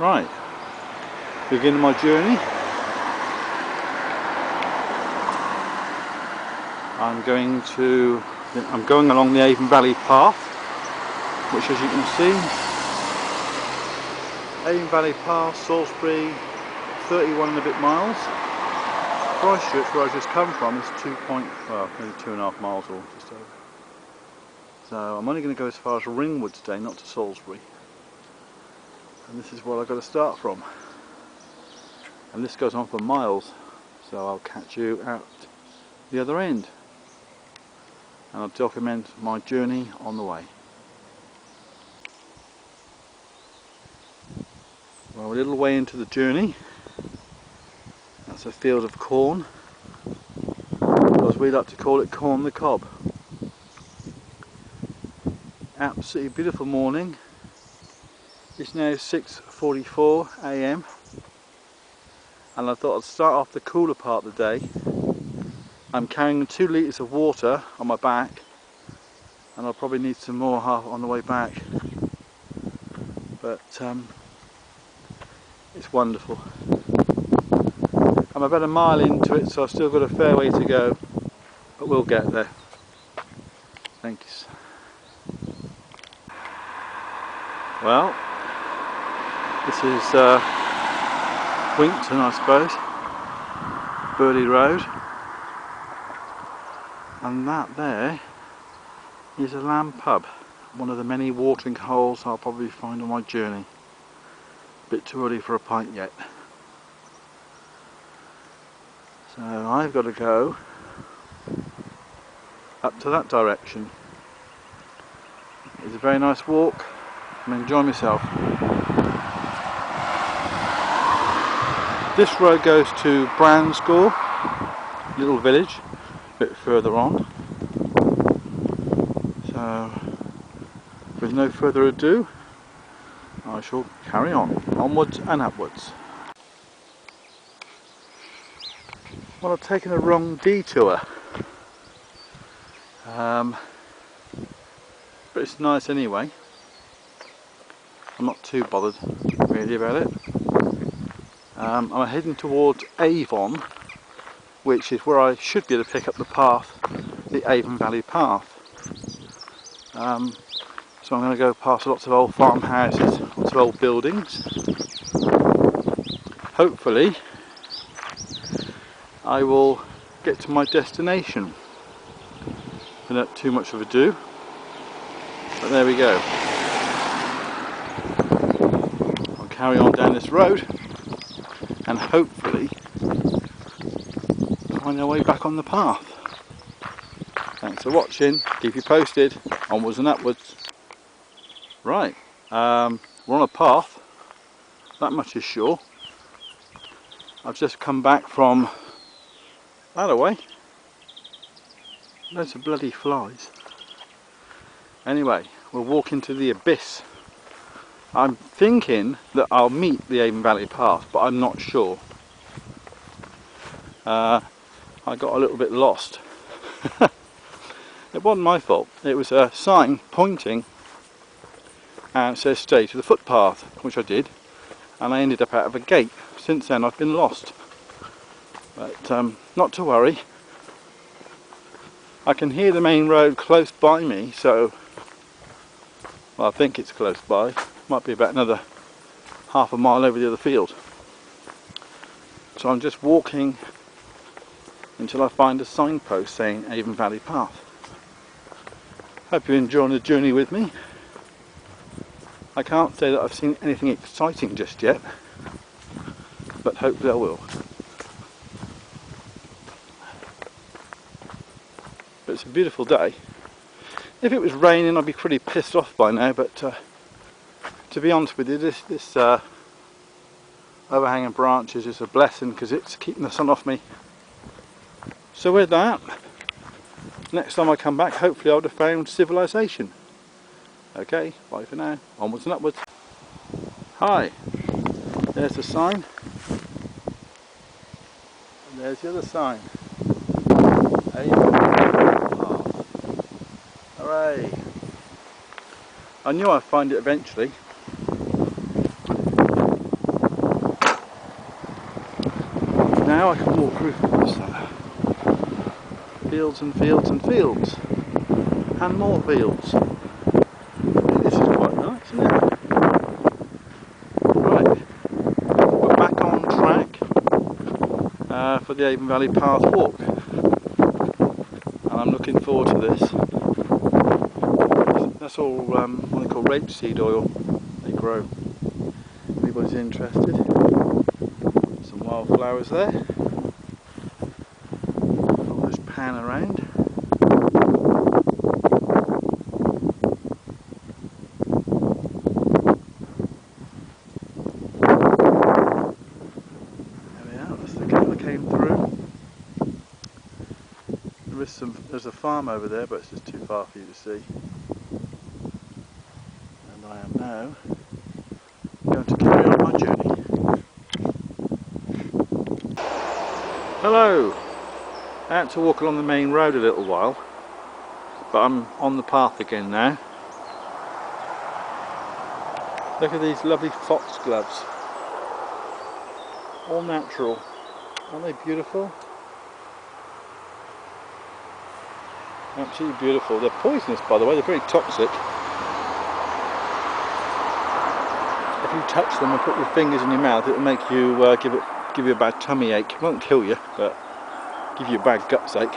Right, beginning my journey. I'm going along the Avon Valley path, which, as you can see, Avon Valley Path, Salisbury, 31 and a bit miles. Christchurch, where I just come from, is maybe 2.5 miles or just over. So I'm only going to go as far as Ringwood today, not to Salisbury. And this is where I've got to start from. And this goes on for miles, so I'll catch you at the other end. And I'll document my journey on the way. Well, a little way into the journey, that's a field of corn, or as we like to call it, corn the cob. Absolutely beautiful morning. It's now 6:44 AM, and I thought I'd start off the cooler part of the day. I'm carrying 2 litres of water on my back, and I'll probably need some more on the way back, but it's wonderful. I'm about a mile into it, so I've still got a fair way to go, but we'll get there. Thank you. Well, this is Winkton, I suppose, Burley Road, and that there is a lamb pub, one of the many watering holes I'll probably find on my journey. A bit too early for a pint yet. So I've got to go up to that direction. It's a very nice walk. I'm enjoying myself. This road goes to Branscore, little village, a bit further on. So, with no further ado, I shall carry on, onwards and upwards. Well, I've taken a wrong detour, but it's nice anyway. I'm not too bothered really about it. I'm heading towards Avon, which is where I should be able to pick up the path, the Avon Valley path. So I'm going to go past lots of old farmhouses, lots of old buildings. Hopefully I will get to my destination without too much of ado, but there we go. I'll carry on down this road and hopefully find our way back on the path. Thanks for watching, keep you posted, onwards and upwards. Right, we're on a path, that much is sure. I've just come back from that away. Loads of bloody flies. Anyway, we'll walk into the abyss. I'm thinking that I'll meet the Avon Valley path, but I'm not sure. I got a little bit lost. It wasn't my fault. It was a sign pointing and it says stay to the footpath, which I did, and I ended up out of a gate. Since then I've been lost. But not to worry. I can hear the main road close by me, so well, I think it's close by. Might be about another half a mile over the other field. So I'm just walking until I find a signpost saying Avon Valley Path. Hope you're enjoying the journey with me. I can't say that I've seen anything exciting just yet, but hopefully I will. But it's a beautiful day. If it was raining I'd be pretty pissed off by now, but to be honest with you, this overhanging branches is a blessing because it's keeping the sun off me. So with that, next time I come back hopefully I would have found civilization. Okay, bye for now, onwards and upwards. Hi, there's the sign, and there's the other sign. Hooray! I knew I'd find it eventually. now I can walk through fields and fields and fields and more fields. This is quite nice, isn't it? Right, we're back on track for the Avon Valley Path walk, and I'm looking forward to this. That's all what they call rapeseed oil they grow. Anybody's interested? Some wildflowers there. I'll just pan around. There we are, that's the gate that came through. There's a farm over there, but it's just too far for you to see. And I am now going to carry on my journey. Hello! I had to walk along the main road a little while, but I'm on the path again now. Look at these lovely foxgloves. All natural. Aren't they beautiful? Absolutely beautiful. They're poisonous, by the way, they're very toxic. If you touch them and put your fingers in your mouth, it'll make you give you a bad tummy ache. It won't kill you, but give you a bad guts ache.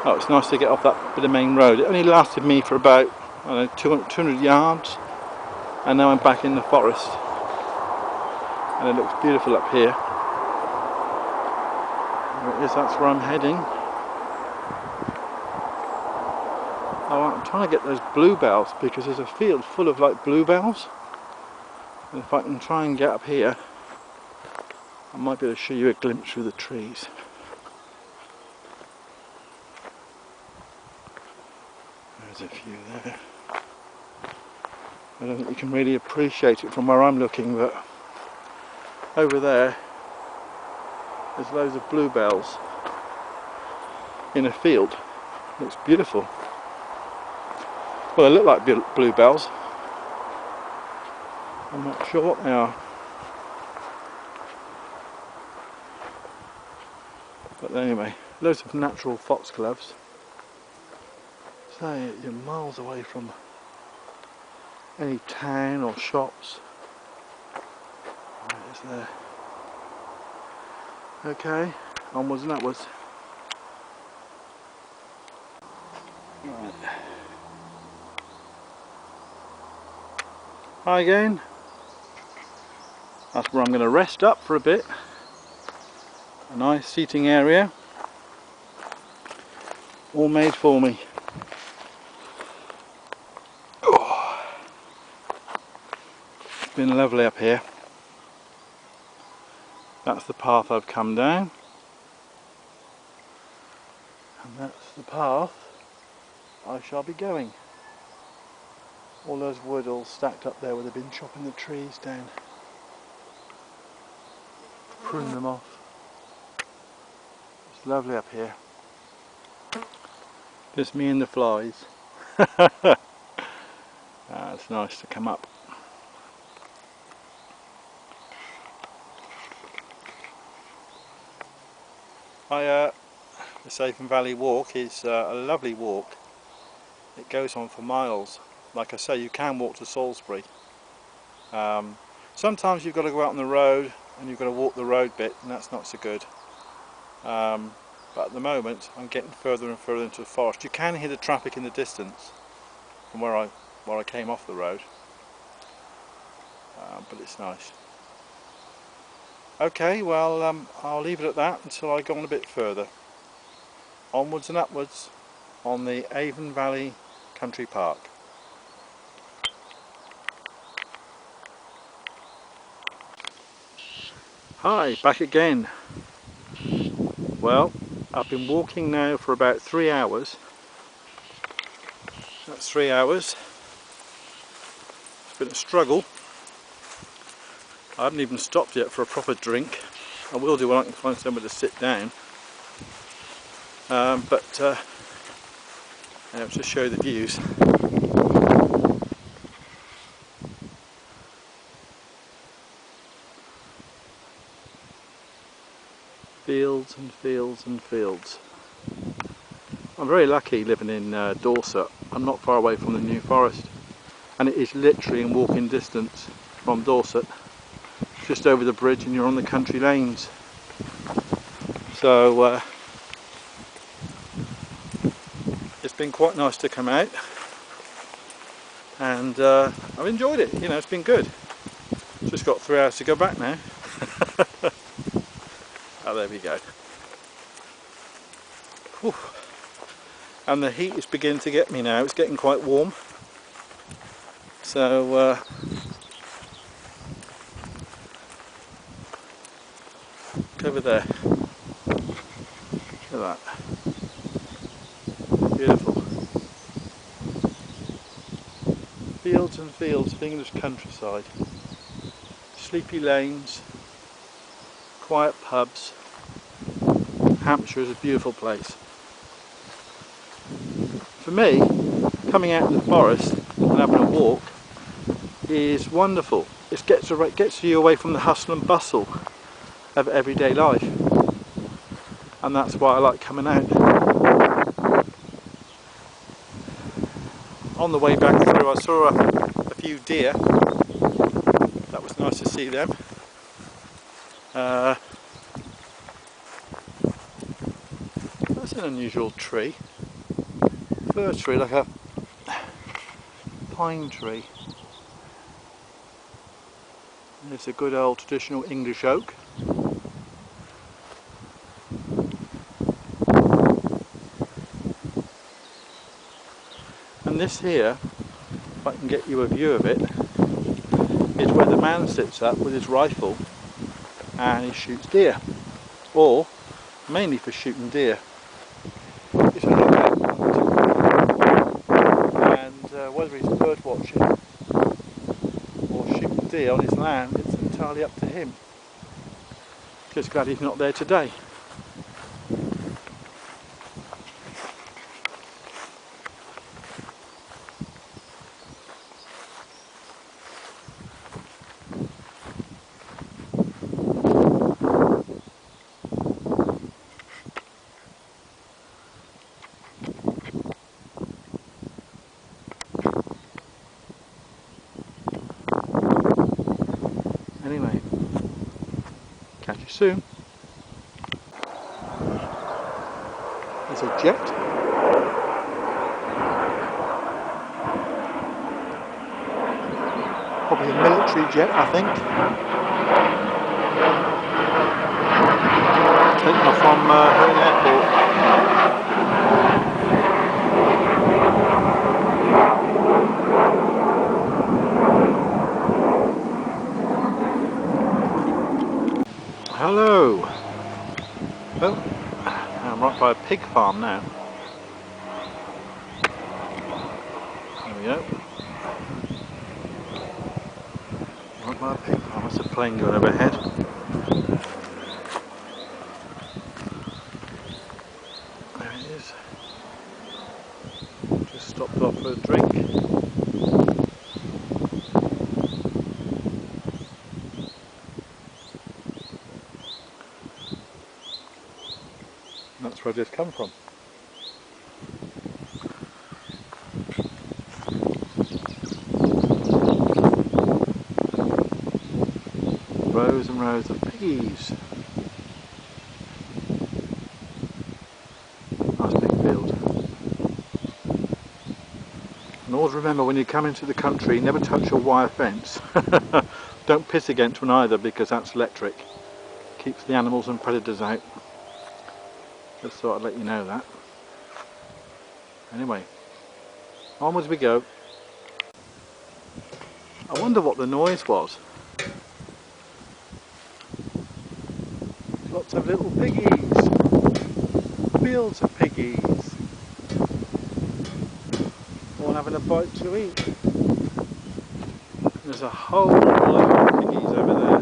Oh, it's nice to get off that bit of main road. It only lasted me for about, I don't know, 200 yards, and now I'm back in the forest. And it looks beautiful up here. There it is, that's where I'm heading. Oh, I'm trying to get those bluebells because there's a field full of like bluebells. And if I can try and get up here, I might be able to show you a glimpse through the trees. There's a few there. I don't think you can really appreciate it from where I'm looking, but over there there's loads of bluebells in a field. It looks beautiful. Well, they look like bluebells. I'm not sure what they are. But anyway, loads of natural foxgloves. So you're miles away from any town or shops. Right, it's there. Okay, onwards and upwards. Right. Hi again. That's where I'm going to rest up for a bit. A nice seating area. All made for me. Oh. It's been lovely up here. That's the path I've come down. And that's the path I shall be going. All those wood all stacked up there where they've been chopping the trees down. Prune them off. It's lovely up here. Just me and the flies. It's nice to come up. This Avon Valley walk is a lovely walk. It goes on for miles. Like I say, you can walk to Salisbury. Sometimes you've got to go out on the road and you've got to walk the road bit, and that's not so good. But at the moment I'm getting further and further into the forest. You can hear the traffic in the distance from where I came off the road, but it's nice. Okay, well I'll leave it at that until I go on a bit further. Onwards and upwards on the Avon Valley Country Park. Hi, back again. Well, I've been walking now for about 3 hours. That's 3 hours. It's been a struggle. I haven't even stopped yet for a proper drink. I will do when I can find somewhere to sit down. I'll just show you the views. Fields and fields and fields. I'm very lucky living in Dorset. I'm not far away from the New Forest, and it is literally in walking distance from Dorset. Just over the bridge and you're on the country lanes. So it's been quite nice to come out, and I've enjoyed it. You know, it's been good. Just got 3 hours to go back now. Oh, there we go. Whew. And the heat is beginning to get me now. It's getting quite warm. So look over there. Look at that. Beautiful. Fields and fields of English countryside. Sleepy lanes, quiet pubs. Hampshire is a beautiful place. For me, coming out in the forest and having a walk is wonderful. It gets you away from the hustle and bustle of everyday life, and that's why I like coming out. On the way back through, I saw a few deer. That was nice to see them. That's an unusual tree. Fir tree, like a pine tree. It's a good old traditional English oak. And this here, if I can get you a view of it, is where the man sits up with his rifle and he shoots deer, or mainly for shooting deer. It's a lookout point, and whether he's bird watching or shooting deer on his land, it's entirely up to him. Just glad he's not there today. Anyway, catch you soon. There's a jet. Probably a military jet, I think. Taking off from Ringwood Airport. Hello. Well, I'm right by a pig farm now. There we go. Right by a pig farm. There's a plane going overhead. There it is. Just stopped off for a drink. That's where I just come from. Rows and rows of piggies. Nice big field. And always remember, when you come into the country, never touch a wire fence. Don't piss against one either, because that's electric. Keeps the animals and predators out. Just thought I'd let you know that. Anyway, onwards we go. I wonder what the noise was. Lots of little piggies. Fields of piggies. All having a bite to eat. There's a whole load of piggies over there.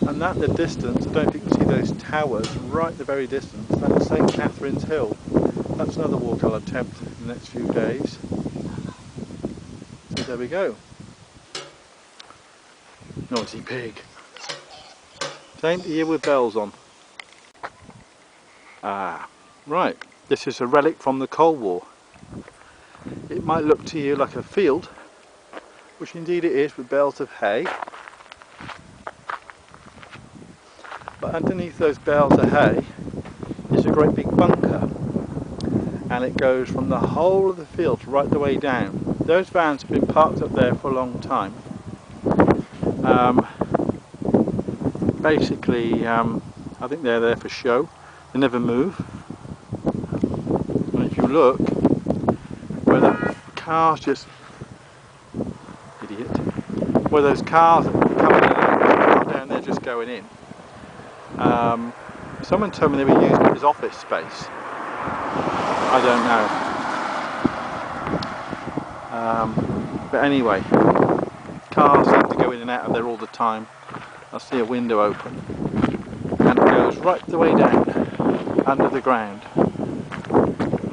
And that in the distance, I don't know if you can see those towers right at the very distance. That's St. Catherine's Hill, that's another walk I'll attempt in the next few days. So there we go. Noisy pig. Same here with bells on. Ah, right. This is a relic from the Cold War. It might look to you like a field, which indeed it is, with bales of hay. But underneath those bales of hay is a great big bunker. And it goes from the whole of the field right the way down. Those vans have been parked up there for a long time. Basically, I think they're there for show. They never move. And if you look, where the cars just... Idiot. Where those cars are coming in and down there just going in. Someone told me they were using it as office space. I don't know. But anyway, cars seem to go in and out of there all the time. I see a window open and it goes right the way down under the ground.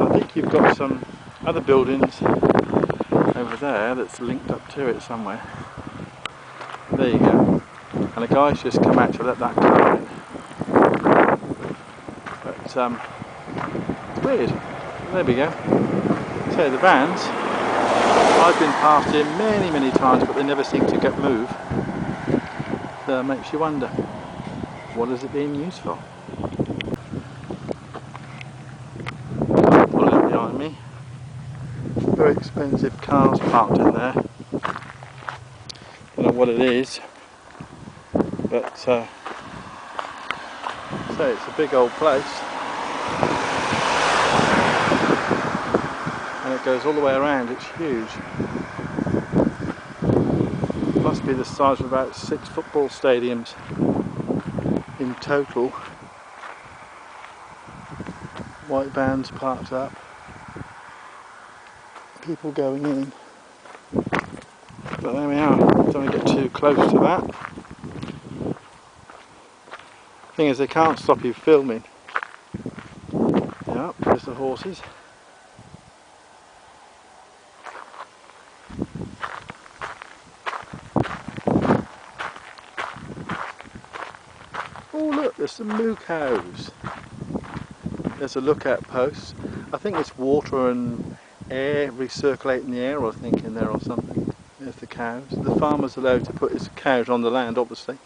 I think you've got some other buildings over there that's linked up to it somewhere. There you go. And a guy's just come out to let that car in. But it's weird. There we go. So the vans, I've been past here many times, but they never seem to get moved. So it makes you wonder, what is it being used for? Pulling behind me. Very expensive cars parked in there. Don't know what it is, but so it's a big old place. And it goes all the way around, it's huge. Must be the size of about 6 football stadiums in total. White vans parked up, people going in. But there we are, don't want to get too close to that. Thing is, they can't stop you filming. Yep, there's the horses. Oh look, there's some moo cows. There's a lookout post. I think it's water and air recirculating the air, I think, in there or something. There's the cows. The farmer's allowed to put his cows on the land, obviously.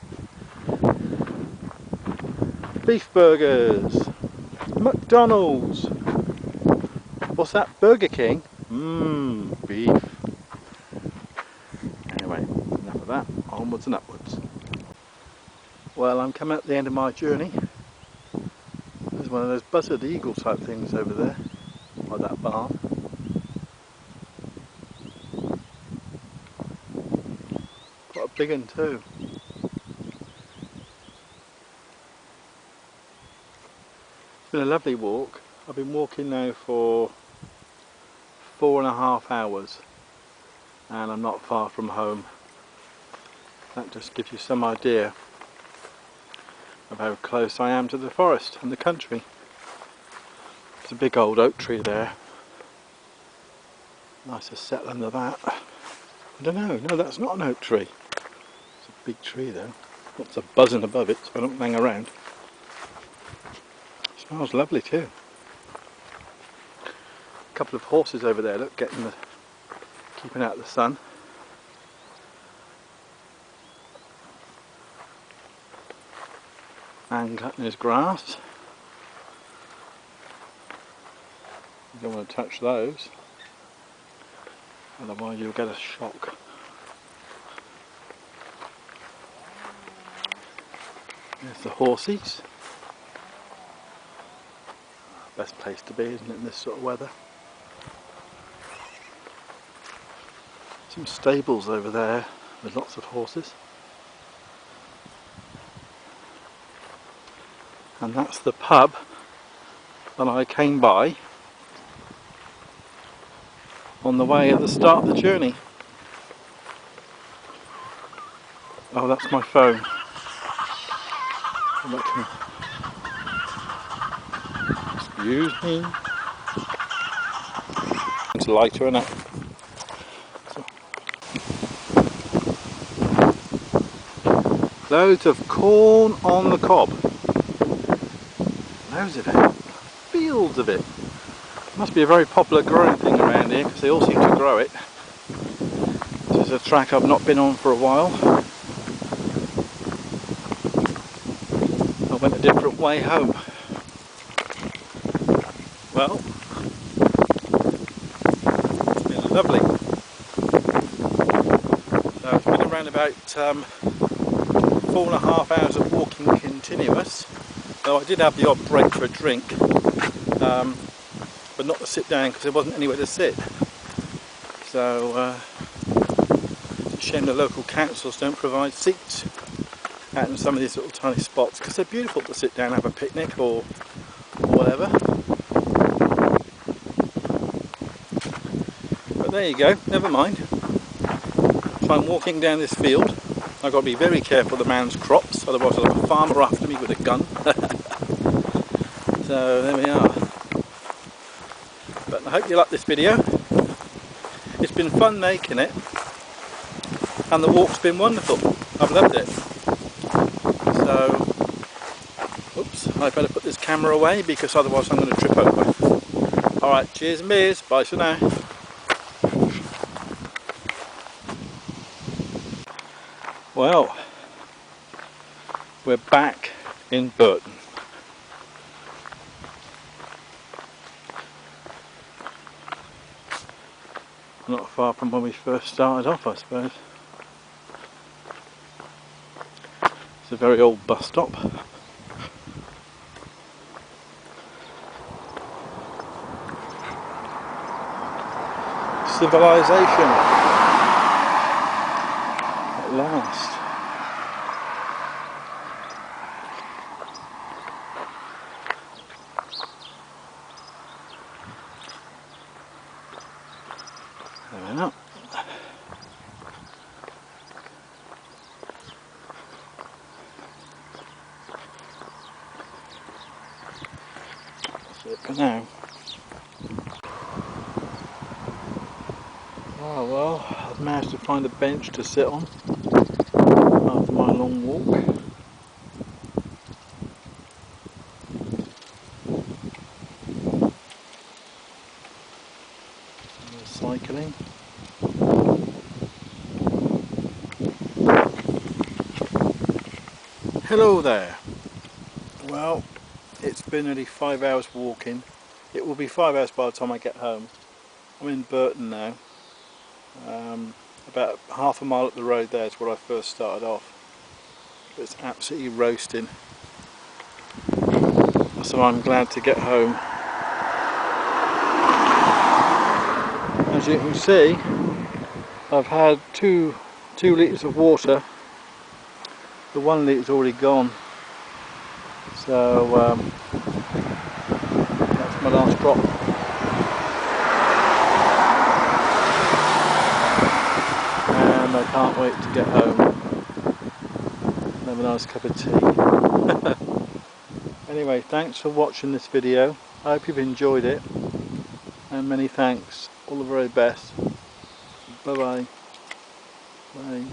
Beef burgers. McDonald's. What's that? Burger King? Mmm, beef. Anyway, enough of that. Onwards and upwards. Well, I'm coming up the end of my journey. There's one of those buzzard eagle type things over there, by that barn. Quite a big one too. It's been a lovely walk. I've been walking now for 4.5 hours and I'm not far from home. That just gives you some idea of how close I am to the forest and the country. There's a big old oak tree there. Nice to settle under that. I don't know, no, that's not an oak tree. It's a big tree though. Lots of buzzing above it, so I don't hang around. It smells lovely too. A couple of horses over there, look, keeping out the sun. And cutting his grass. You don't want to touch those, otherwise you'll get a shock. There's the horsies. Best place to be, isn't it, in this sort of weather? Some stables over there with lots of horses. And that's the pub that I came by on the way at the start of the journey. Oh, that's my phone. Excuse me. loads lighter, isn't it? So, loads of corn on the cob. Loads of it. Fields of it. Must be a very popular growing thing around here because they all seem to grow it. This is a track I've not been on for a while. I went a different way home. Well, it's been lovely. So it's been around about 4.5 hours of walking continuous. Though I did have the odd break for a drink, but not to sit down because there wasn't anywhere to sit. So it's a shame the local councils don't provide seats out in some of these little tiny spots because they're beautiful to sit down and have a picnic or whatever. But there you go, never mind. So I'm walking down this field. I've got to be very careful of the man's crops, otherwise I'll have a farmer after me with a gun. So there we are. But I hope you like this video. It's been fun making it, and the walk's been wonderful. I've loved it. So, oops, I better put this camera away because otherwise I'm going to trip over. Alright, cheers and beers, bye for now. Well, we're back in Burton. Not far from when we first started off, I suppose. It's a very old bus stop. Civilization at last. There we are. That's it for now. Oh well, I've managed to find a bench to sit on after my long walk. Cycling. Hello there. Well, it's been nearly 5 hours walking. It will be 5 hours by the time I get home. I'm in Burton now. About half a mile up the road there is where I first started off. It's absolutely roasting. So I'm glad to get home. As you can see, I've had two litres of water. The 1 litre is already gone. So that's my last drop. And I can't wait to get home. Have a nice cup of tea. Anyway, thanks for watching this video. I hope you've enjoyed it. And many thanks. All the very best. Bye bye. Bye.